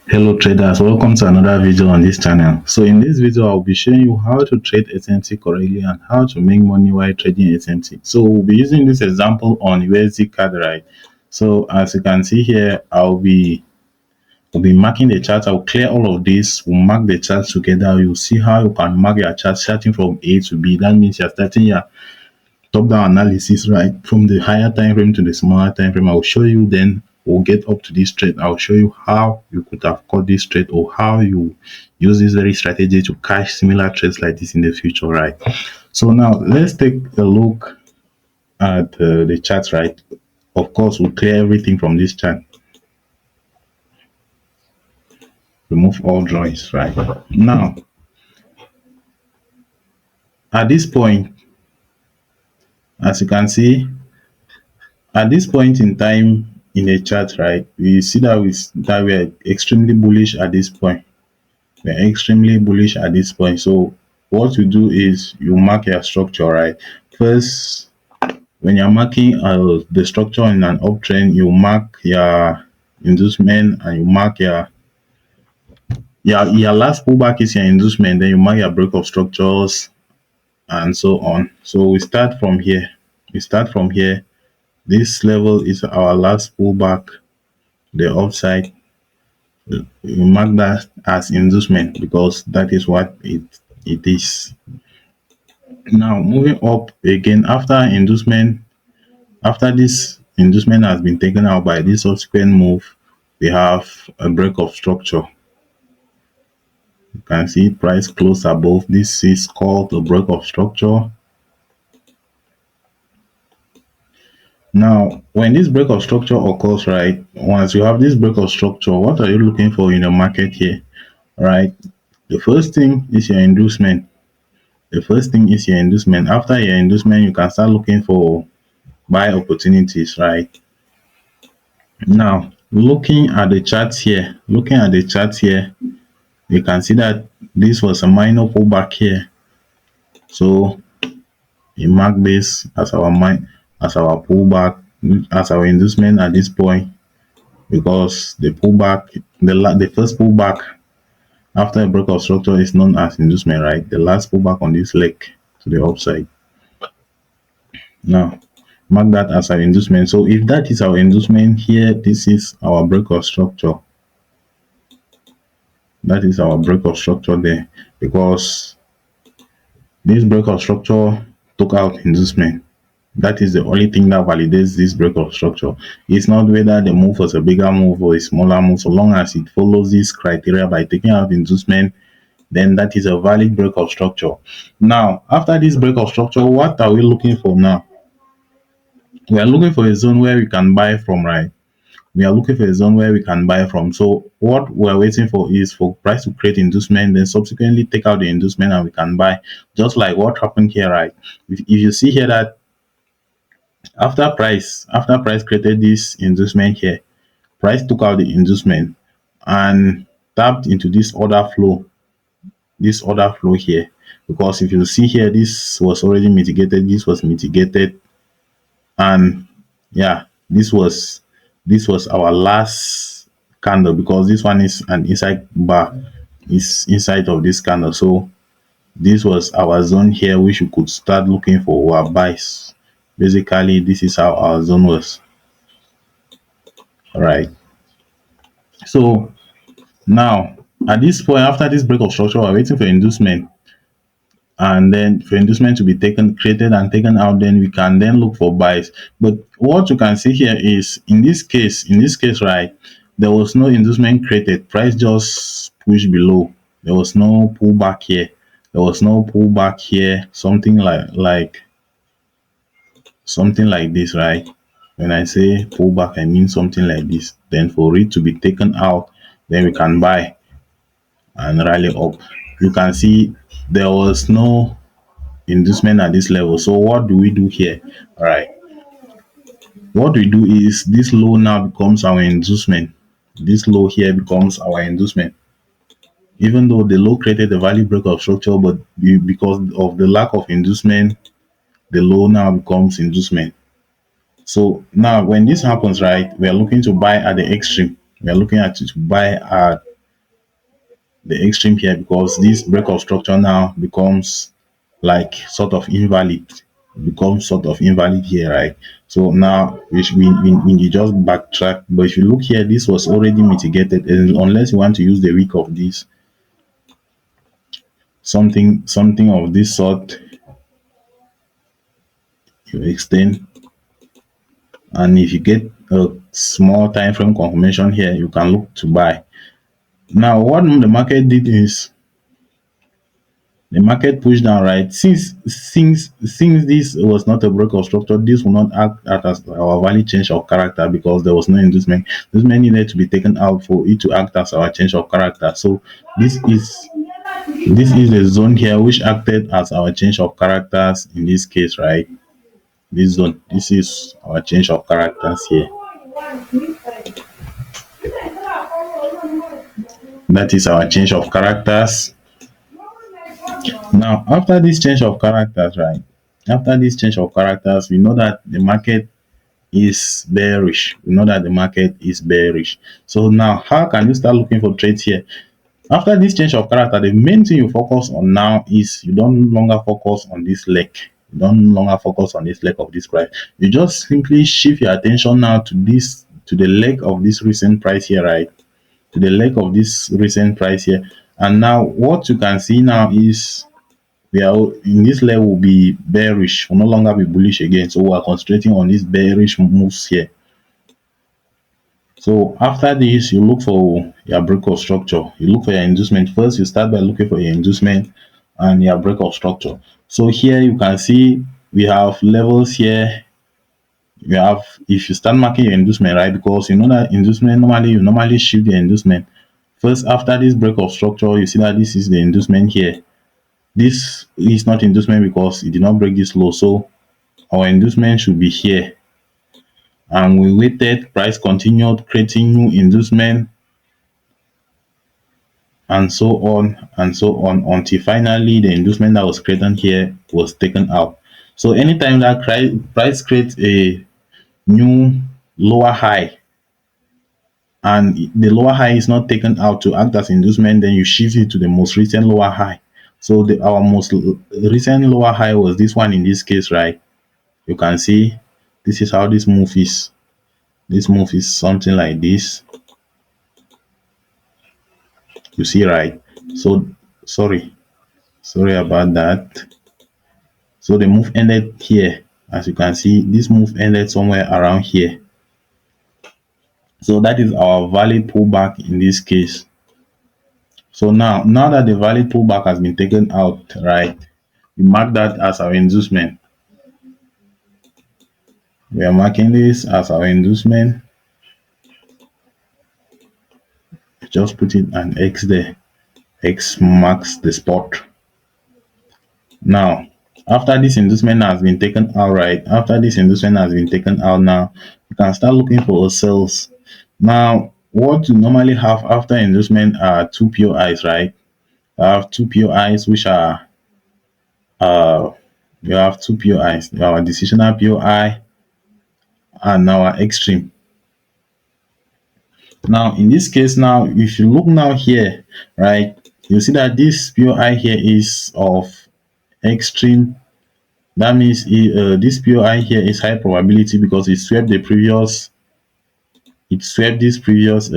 Hello traders, welcome to another video on this channel. So in this video I'll be showing you how to trade SMC correctly and how to make money while trading SMC. So we'll be using this example on USD card, right? So as you can see here, I'll be marking the chart. I'll clear all of this. We'll mark the charts together. You'll see how you can mark your chart starting from A to B. That means you're starting your top-down analysis, right, from the higher time frame to the smaller time frame. I'll show you, then we'll get up to this trade. I'll show you how you could have caught this trade or how you use this very strategy to cash similar trades like this in the future, right? So now let's take a look at the chart, right? Of course, we'll clear everything from this chart. Remove all drawings, right? Now, at this point, as you can see, at this point in time in a chart, right, we see that we are extremely bullish at this point. We're extremely bullish at this point. So what you do is you mark your structure, right? First, when you're marking the structure in an uptrend, you mark your inducement and you mark your last pullback is your inducement, then you mark your break of structures and so on. So we start from here. This level is our last pullback, the upside. You mark that as inducement because that is what it is. Now moving up again after this inducement has been taken out by this subsequent move, we have a break of structure. You can see price close above. This is called a break of structure. Now, when this break of structure occurs, right, once you have this break of structure, what are you looking for in the market here, right? The first thing is your inducement. After your inducement, you can start looking for buy opportunities, right? Now, looking at the charts here, you can see that this was a minor pullback here. So we mark this as our pullback, as our inducement at this point, because the first pullback after a break of structure is known as inducement, right? The last pullback on this leg to the upside. Now, mark that as our inducement. So if that is our inducement here, this is our break of structure. That is our break of structure there, because this break of structure took out inducement. That is the only thing that validates this break of structure. It's not whether the move was a bigger move or a smaller move. So long as it follows this criteria by taking out inducement, then that is a valid break of structure. Now, after this break of structure, what are we looking for now? We are looking for a zone where we can buy from, right? We are looking for a zone where we can buy from. So what we're waiting for is for price to create inducement, then subsequently take out the inducement and we can buy, just like what happened here, right? If you see here that after price created this inducement here, price took out the inducement and tapped into this order flow here, because if you see here, this was already mitigated, and yeah, this was our last candle, because this one is an inside bar, is inside of this candle. So this was our zone here, which we could start looking for our buys. Basically, this is how our zone was. All right. So now at this point, after this break of structure, we're waiting for inducement, and then for inducement to be created and taken out, then we can then look for buys. But what you can see here is in this case, right, there was no inducement created. Price just pushed below. There was no pullback here. Something like this, right? When I say pullback, I mean something like this. Then for it to be taken out, then we can buy and rally up. You can see there was no inducement at this level. So what do we do here? All right, what we do is this low now becomes our inducement. This low here becomes our inducement, even though the low created a value break of structure, but because of the lack of inducement, the low now becomes inducement. So now when this happens, right, we are looking to buy at the extreme. We are looking at to buy at the extreme here, because this break of structure now becomes like sort of invalid, becomes sort of invalid here, right? So now we you just backtrack, but if you look here, this was already mitigated, and unless you want to use the week of this, something of this sort, you extend, and if you get a small time frame confirmation here, you can look to buy. Now what the market did is the market pushed down, right? Since this was not a break of structure, this will not act as our value change of character, because there was no inducement. Inducement needed to be taken out for it to act as our change of character. So this is this is the zone here which acted as our change of characters in this case, right? This zone, this is our change of characters here. That is our change of characters. Now, after this change of characters, right? After this change of characters, we know that the market is bearish. We know that the market is bearish. So now, how can you start looking for trades here? After this change of character, the main thing you focus on now is you don't longer focus on this leg. You don't longer focus on this leg of this price. You just simply shift your attention now to this, to the leg of this recent price here, right? To the leg of this recent price here. And now what you can see now is we are in this level will be bearish, will no longer be bullish again. So we are concentrating on these bearish moves here. So after this, you look for your break of structure. You look for your inducement. First, you start by looking for your inducement and your break of structure. So here you can see we have levels here. You have, if you start marking your inducement, right? Because you know that inducement normally you normally shift the inducement. First, after this break of structure, you see that this is the inducement here. This is not inducement because it did not break this low. So our inducement should be here. And we waited, price continued creating new inducement, and so on and so on, until finally the inducement that was created here was taken out. So anytime that price creates a new lower high and the lower high is not taken out to act as inducement, then you shift it to the most recent lower high. So our most recent lower high was this one in this case, right? You can see this is how this move is. This move is something like this. You see, right? So sorry about that. So the move ended here. As you can see, this move ended somewhere around here. So that is our valid pullback in this case. So now that the valid pullback has been taken out, right, we mark that as our inducement. We are marking this as our inducement. Just put it an X there. X marks the spot. Now, after this inducement has been taken out, right, after this inducement has been taken out, now you can start looking for sales. Now, what you normally have after inducement are two POIs, right? You have two POIs which are you have two POIs, our decisional POI and our extreme. Now in this case, now if you look now here, right, you see that this POI here is of extreme. That means this POI here is high probability because it swept the previous, it swept this previous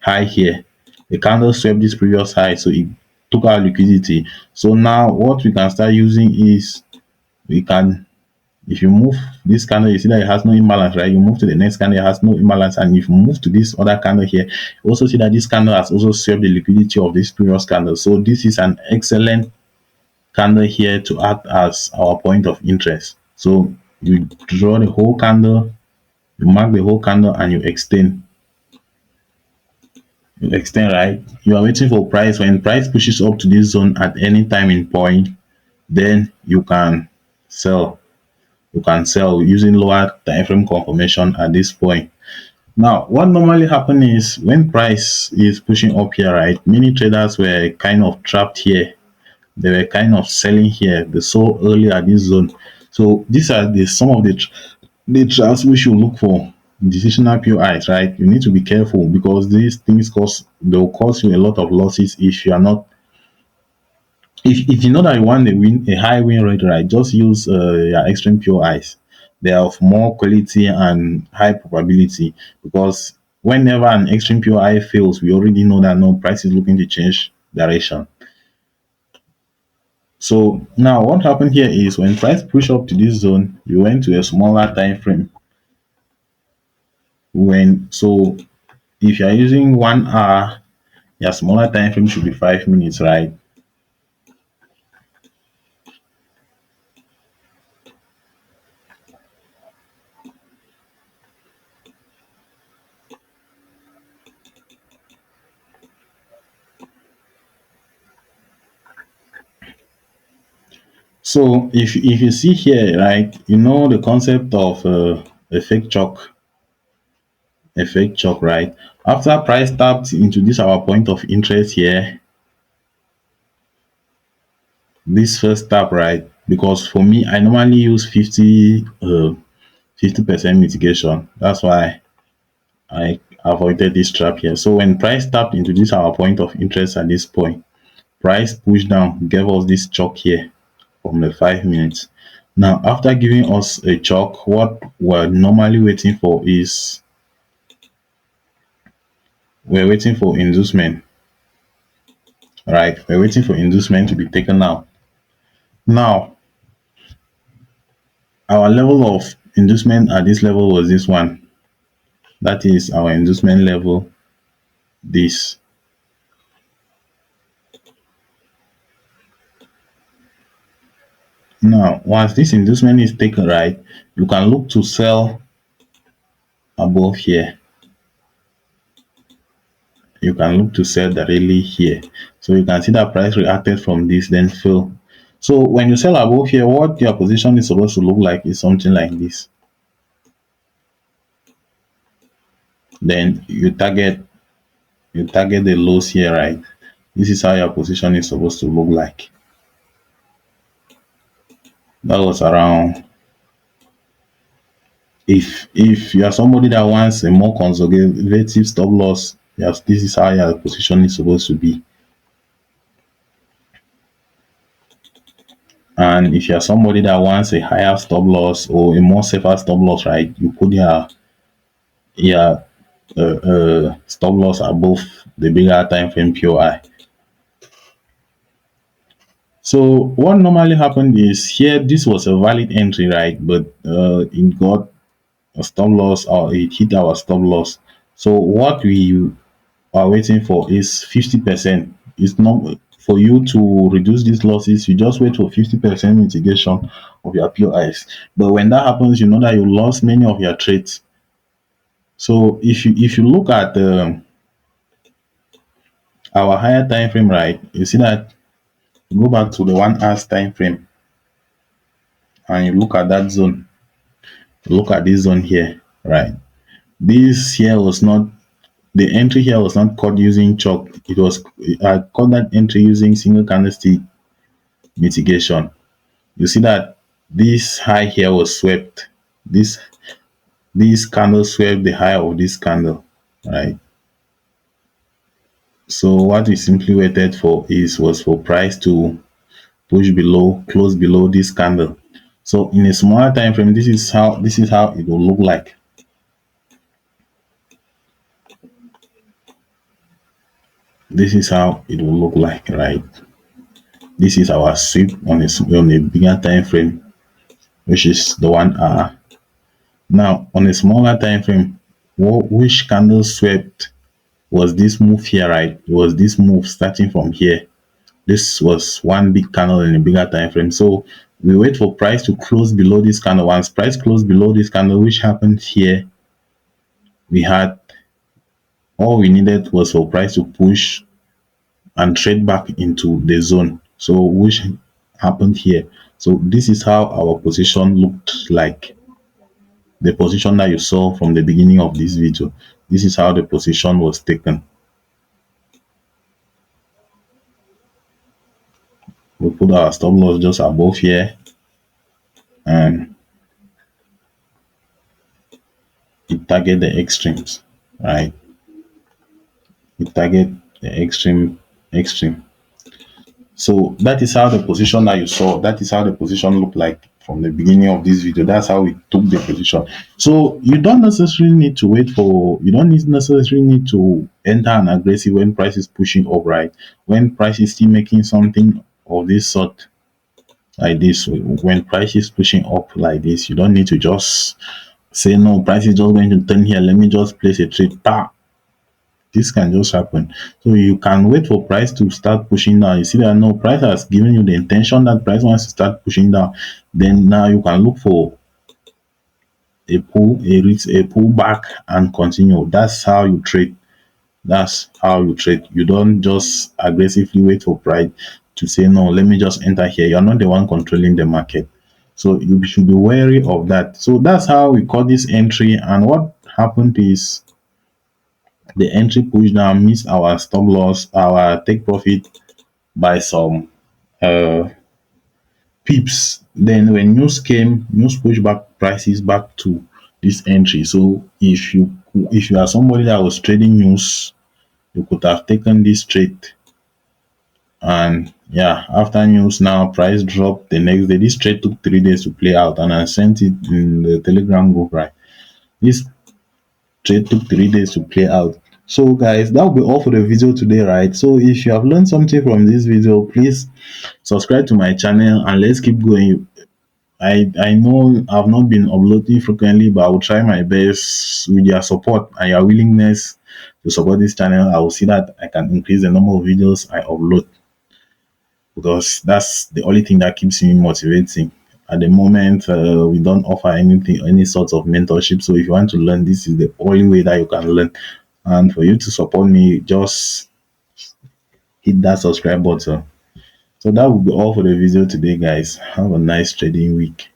high here. The candle swept this previous high, so it took our liquidity. So now what we can start using is, we can, if you move this candle, you see that it has no imbalance, right? You move to the next candle, it has no imbalance, and if you move to this other candle here, you also see that this candle has also swept the liquidity of this previous candle. So this is an excellent candle here to act as our point of interest. So you draw the whole candle, you mark the whole candle, and you extend. You extend, right? You are waiting for price. When price pushes up to this zone at any time in point, then you can sell. You can sell using lower time frame confirmation at this point. Now, what normally happens is when price is pushing up here, right? Many traders were kind of trapped here. They were kind of selling here. They sold early at this zone. So these are some of the traps we should look for. decisional POIs, right? You need to be careful because these things they'll cause you a lot of losses if you are not. If you know that you want a high win rate, right? Just use your extreme POIs. They are of more quality and high probability because whenever an extreme POI fails, we already know that no price is looking to change direction. So now what happened here is when price push up to this zone, you went to a smaller time frame. When so if you are using 1 hour, your smaller time frame should be 5 minutes, right? So if you see here, right, you know the concept of a fake chalk, right? After price tapped into this our point of interest here, this first tap, right? Because for me, I normally use 50% mitigation. That's why I avoided this trap here. So when price tapped into this our point of interest at this point, price pushed down, gave us this chalk here from the 5 minutes. Now, after giving us a chalk, what we're normally waiting for is we're waiting for inducement, right? We're waiting for inducement to be taken out. Now, our level of inducement at this level was this one. That is our inducement level, this. Now, once this inducement is taken, right, you can look to sell above here. You can look to sell directly here. So you can see that price reacted from this, then fell. So when you sell above here, what your position is supposed to look like is something like this. Then you target the lows here, right? This is how your position is supposed to look like. That was around. If you are somebody that wants a more conservative stop loss, yes, this is how your position is supposed to be. And if you are somebody that wants a higher stop loss or a more safer stop loss, right, you put your stop loss above the bigger time frame POI. So what normally happened is here this was a valid entry, right? But it got a stop loss or it hit our stop loss. So what we are waiting for is 50%. It's not for you to reduce these losses, you just wait for 50% mitigation of your POIs. But when that happens, you know that you lost many of your trades. So if you look at our higher time frame, right, you see that go back to the 1 hour time frame and you look at that zone. Look at this zone here, right? This here was not the entry here was not caught using chalk. It was I caught that entry using single candlestick mitigation. You see that this high here was swept. This candle swept the high of this candle, right? So what we simply waited for is was for price to push below, close below this candle. So in a smaller time frame, this is how it will look like. This is how it will look like, right? This is our sweep on a bigger time frame, which is the 1 hour. Now on a smaller time frame, which candle swept was this move here, right? It was this move starting from here. This was one big candle in a bigger time frame. So we wait for price to close below this candle. Once price closed below this candle, which happened here, we had all we needed was for price to push and trade back into the zone. So which happened here. So this is how our position looked like. The position that you saw from the beginning of this video. This is how the position was taken. We put our stop loss just above here and it target the extremes, right? It target the extreme. So that is how the position that you saw, that is how the position looked like from the beginning of this video. That's how we took the position. So you don't necessarily need to wait for, you don't necessarily need to enter an aggressive when price is pushing up, right? When price is still making something of this sort, like this, when price is pushing up like this, you don't need to just say, no, price is just going to turn here, let me just place a trade. This can just happen. So you can wait for price to start pushing down. You see that no, price has given you the intention that price wants to start pushing down. Then now you can look for a pull back and continue. That's how you trade. That's how you trade. You don't just aggressively wait for price to say no, let me just enter here. You're not the one controlling the market. So you should be wary of that. So that's how we call this entry. And what happened is the entry push down missed our stop loss, our take profit by some uh, pips. Then when news came, news pushed back prices back to this entry. So if you are somebody that was trading news, you could have taken this trade. And yeah, after news now price dropped the next day. This trade took 3 days to play out, and I sent it in the Telegram group, right? This trade took 3 days to play out. So guys, that will be all for the video today, right? So if you have learned something from this video, please subscribe to my channel and let's keep going. I know I've not been uploading frequently, but I will try my best with your support and your willingness to support this channel. I will see that I can increase the number of videos I upload, because that's the only thing that keeps me motivating. At the moment, we don't offer anything, any sort of mentorship. So if you want to learn, this is the only way that you can learn. And for you to support me, just hit that subscribe button. So that will be all for the video today, guys. Have a nice trading week.